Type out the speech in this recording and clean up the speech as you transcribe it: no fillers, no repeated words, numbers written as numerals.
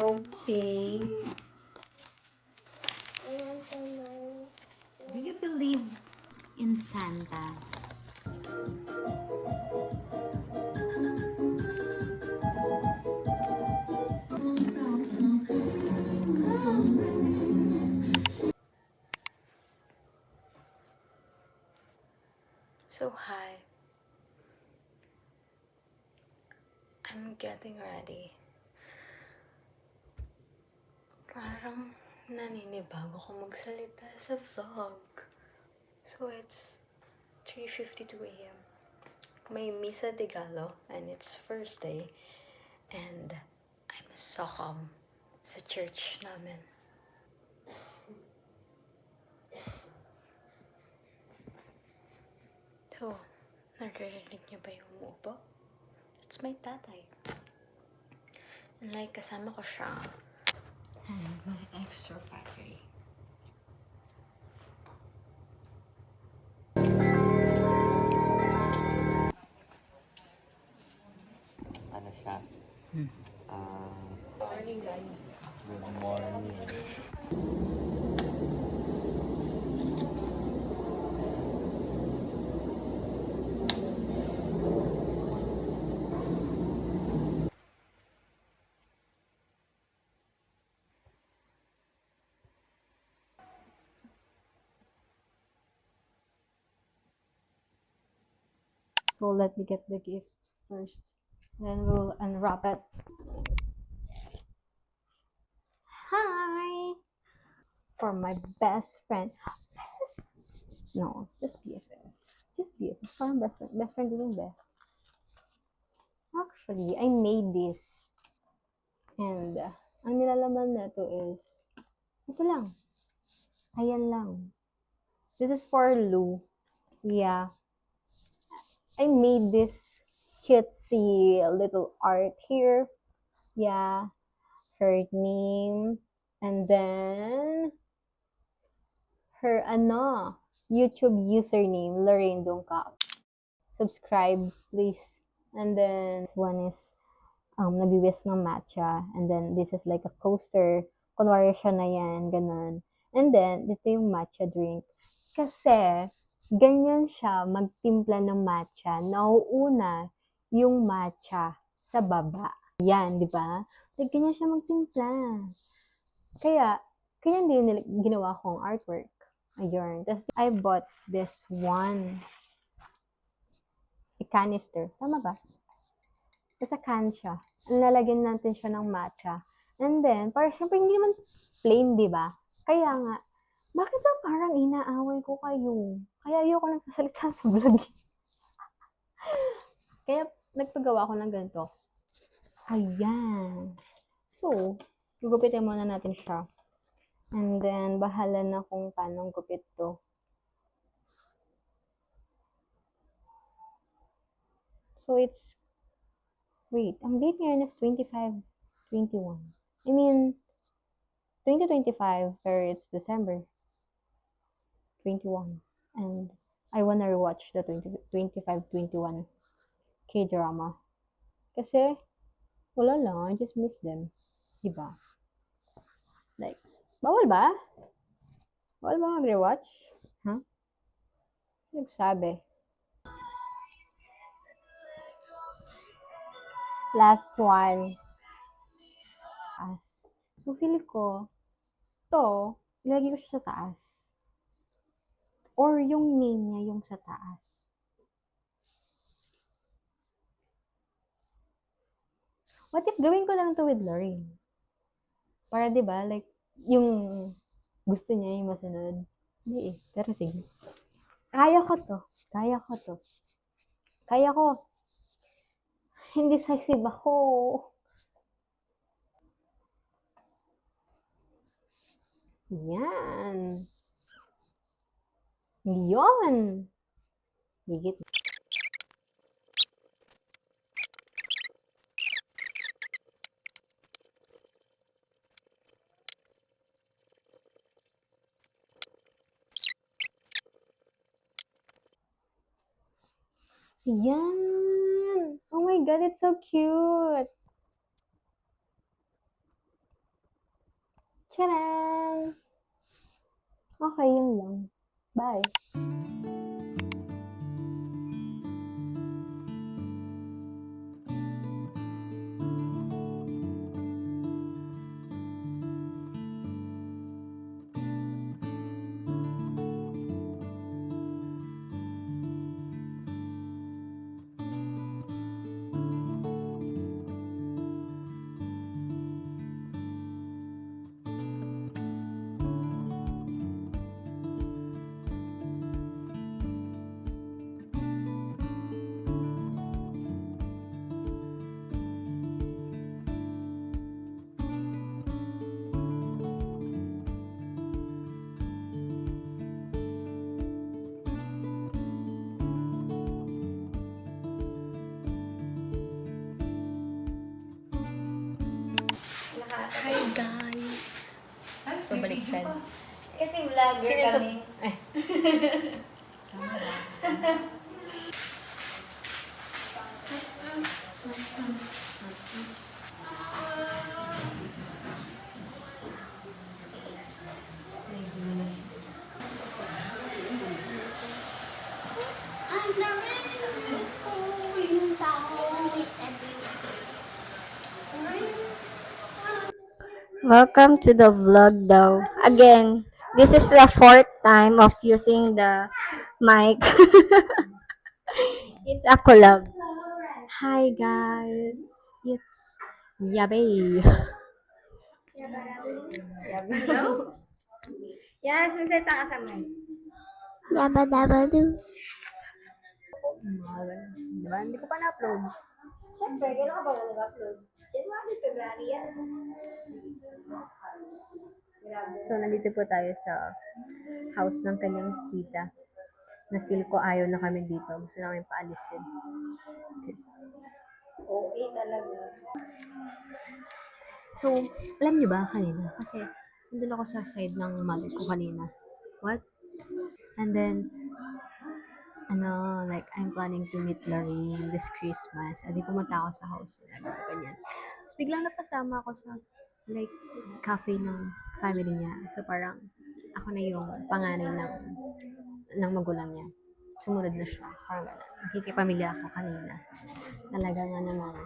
Okay. Do you believe in Santa? So hi, I'm getting ready. Parang naninibago ko magsalita sa vlog. So it's 3:52 a.m. May Misa de Gallo and it's first day and I'm sokam sa church namin. So, naririnig niyo ba yung umuubo? It's my tatay. And like, kasama ko siya. And my extra battery. Ano siya? Ah, good morning. So let me get the gifts first. Then we'll unwrap it. Hi! For my best friend. No, just BFF. Just BFF. Parang best friend. Best friend din ba? Actually, I made this. And ang nilalaman na to is, ito lang. Ayan lang. This is for Lou. Yeah. I made this cutesy little art here. Yeah. Her name. And then, her YouTube username, Lorraine Dongkap. Subscribe, please. And then, this one is, nagbiwis ng matcha. And then, this is like a coaster. Kunwari siya na yan, ganun. And then, dito yung matcha drink. Kasi, ganyan siya magtimpla ng matcha. Nauuna yung matcha sa baba. Yan, di ba? Like, ganyan siya magtimpla. Kaya hindi ginawa kong artwork. Ayun. Tapos, I bought this one. A canister. Tama ba? Tapos, can siya. Lalagyan natin siya ng matcha. And then, para syempre, hindi naman plain, di ba? Kaya nga, bakit ba parang inaaway ko kayo? Kaya ayoko nagsasalita sa vlog. Kaya, nagpagawa ko ng ganito. Ayan. So, gugupitin muna natin siya. And then, bahala na kung paano gupit to. So, it's, wait, ang date ngayon is 25-21. I mean, 2025, pero it's December 21. And I wanna rewatch the 25-21 K-drama. Kasi, wala lang, I just miss them. Diba? Like, bawal ba? Bawal ba mag-rewatch? Huh? Nagsabi. Last one. So, feel ko, to, ilagay ko siya sa taas. Or yung name niya yung sa taas. What if gawin ko lang to with Lorraine? Para 'di ba like yung gusto niya yung masunod. Hindi eh. Pero sige. Kaya ko to. Kaya ko to. Kaya ko. Hindi sexy ba ko? Yan. Yon. Higit. Yan. Oh my God, it's so cute. Tadaan! Okay, yun lang. Bye. Hi guys! So, baliktad. Kasi vlogger Sino sa... kami. Eh. I'm the red school in town. Welcome to the vlog daw. Again, this is the fourth time of using the mic. It's a collab. Hi guys. It's Yabe. Yabe. Yes, sumisalita ka sa mic. Yaba daba do. Diba? Hindi ko pa na-upload. Siyempre, kailan ka ba nag-upload? January, February yan. Grabe. So, nandito po tayo sa house ng kanyang tita. Na feel ko ayaw na kami dito. Gusto namin paalisin. Yes. Okay talaga. So, alam niyo ba kanina? Kasi, nandun ako sa side ng mother ko kanina. What? And then, like, I'm planning to meet Lorraine this Christmas. Adi pumunta ako sa house nila. Ganito, ganyan. Tapos, biglang napasama ako sa, like, cafe ng family niya. So, parang, ako na yung panganay ng magulang niya. Sumunod na siya. Parang gano'n. Nakikipamilya ako kanina. Talaga nga naman.